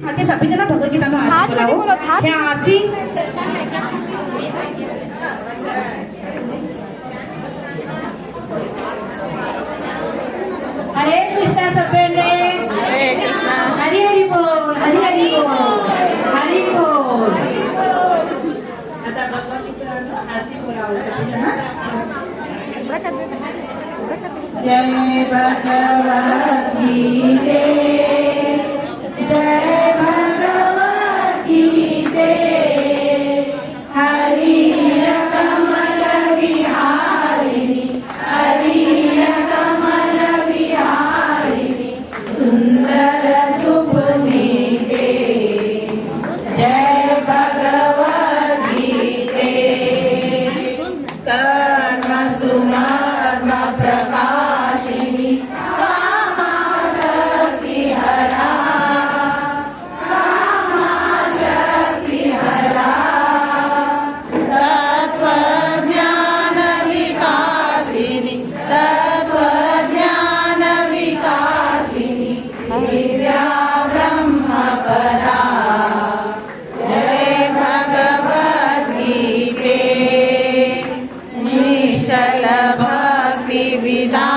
आते सभी जना भगवद्गीता नो आरती बोलाओ हे आरती हरे कृष्णा सपेंडे हरे कृष्णा हरि हरि बोल हरि हरि बोल हरि बोल आता भगवद्गीता नो आरती बोलाओ सभी जना जय भगवत गीते जय भगवत गीते हरि कमल विहारिणी हरि कमल विहारिणी सुंदर सुपुनीते जय भगवत गीते कर्म सुमर्म प्रकाशिनी भक्ति विदा